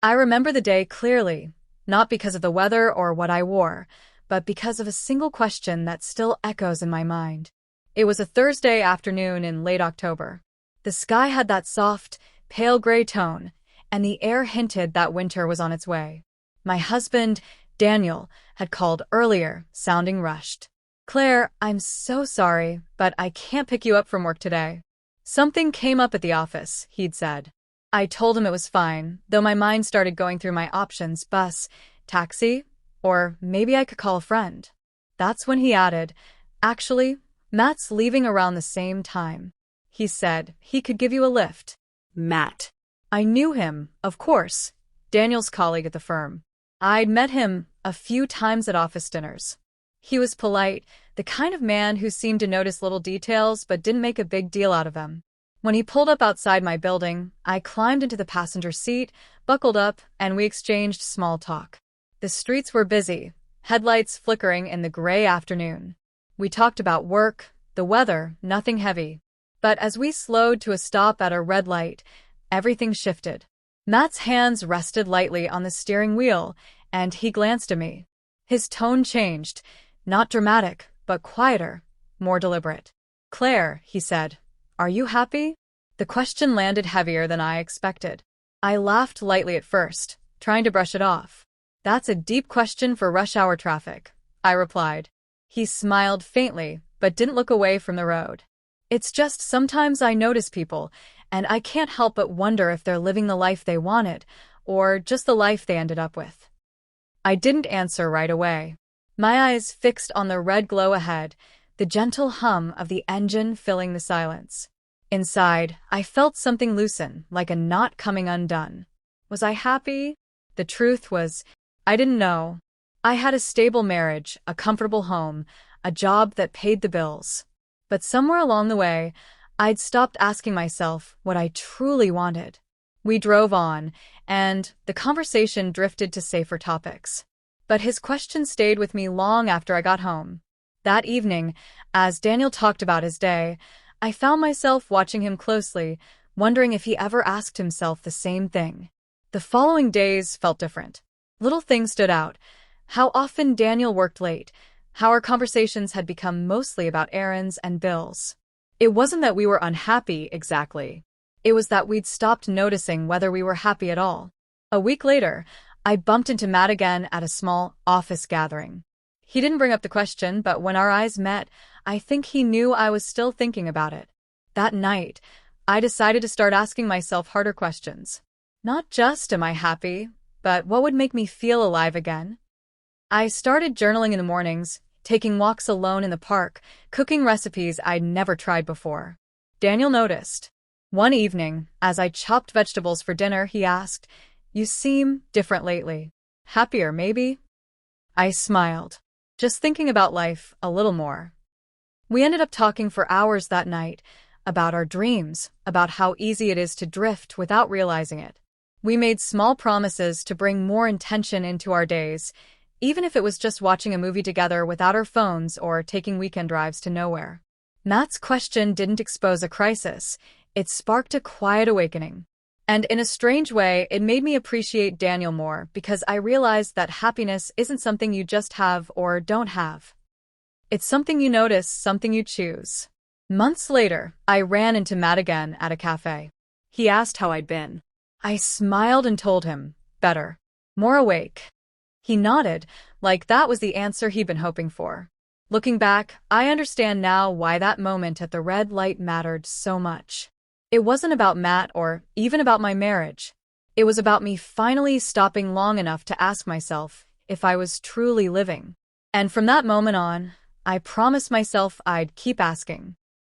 I remember the day clearly, not because of the weather or what I wore, but because of a single question that still echoes in my mind. It was a Thursday afternoon in late October. The sky had that soft, pale gray tone, and the air hinted that winter was on its way. My husband, Daniel, had called earlier, sounding rushed. "Claire, I'm so sorry, but I can't pick you up from work today. Something came up at the office," he'd said. I told him it was fine, though my mind started going through my options: bus, taxi, or maybe I could call a friend. That's when he added, "Actually, Matt's leaving around the same time. He said he could give you a lift." Matt. I knew him, of course, Daniel's colleague at the firm. I'd met him a few times at office dinners. He was polite, the kind of man who seemed to notice little details but didn't make a big deal out of them. When he pulled up outside my building, I climbed into the passenger seat, buckled up, and we exchanged small talk. The streets were busy, headlights flickering in the gray afternoon. We talked about work, the weather, nothing heavy. But as we slowed to a stop at a red light, everything shifted. Matt's hands rested lightly on the steering wheel, and he glanced at me. His tone changed, not dramatic, but quieter, more deliberate. "Claire," he said, "are you happy?" The question landed heavier than I expected. I laughed lightly at first, trying to brush it off. "That's a deep question for rush hour traffic," I replied. He smiled faintly, but didn't look away from the road. "It's just sometimes I notice people, and I can't help but wonder if they're living the life they wanted, or just the life they ended up with." I didn't answer right away. My eyes fixed on the red glow ahead, the gentle hum of the engine filling the silence. Inside, I felt something loosen, like a knot coming undone. Was I happy? The truth was, I didn't know. I had a stable marriage, a comfortable home, a job that paid the bills. But somewhere along the way, I'd stopped asking myself what I truly wanted. We drove on, and the conversation drifted to safer topics. But his question stayed with me long after I got home. That evening, as Daniel talked about his day, I found myself watching him closely, wondering if he ever asked himself the same thing. The following days felt different. Little things stood out. How often Daniel worked late, how our conversations had become mostly about errands and bills. It wasn't that we were unhappy exactly. It was that we'd stopped noticing whether we were happy at all. A week later, I bumped into Matt again at a small office gathering. He didn't bring up the question, but when our eyes met, I think he knew I was still thinking about it. That night, I decided to start asking myself harder questions. Not just am I happy, but what would make me feel alive again? I started journaling in the mornings, taking walks alone in the park, cooking recipes I'd never tried before. Daniel noticed. One evening, as I chopped vegetables for dinner, he asked, "You seem different lately. Happier, maybe?" I smiled, just thinking about life a little more. We ended up talking for hours that night, about our dreams, about how easy it is to drift without realizing it. We made small promises to bring more intention into our days, even if it was just watching a movie together without our phones or taking weekend drives to nowhere. Matt's question didn't expose a crisis. It sparked a quiet awakening. And in a strange way, it made me appreciate Daniel more because I realized that happiness isn't something you just have or don't have. It's something you notice, something you choose. Months later, I ran into Matt again at a cafe. He asked how I'd been. I smiled and told him, better, more awake. He nodded, like that was the answer he'd been hoping for. Looking back, I understand now why that moment at the red light mattered so much. It wasn't about Matt or even about my marriage. It was about me finally stopping long enough to ask myself if I was truly living. And from that moment on, I promised myself I'd keep asking.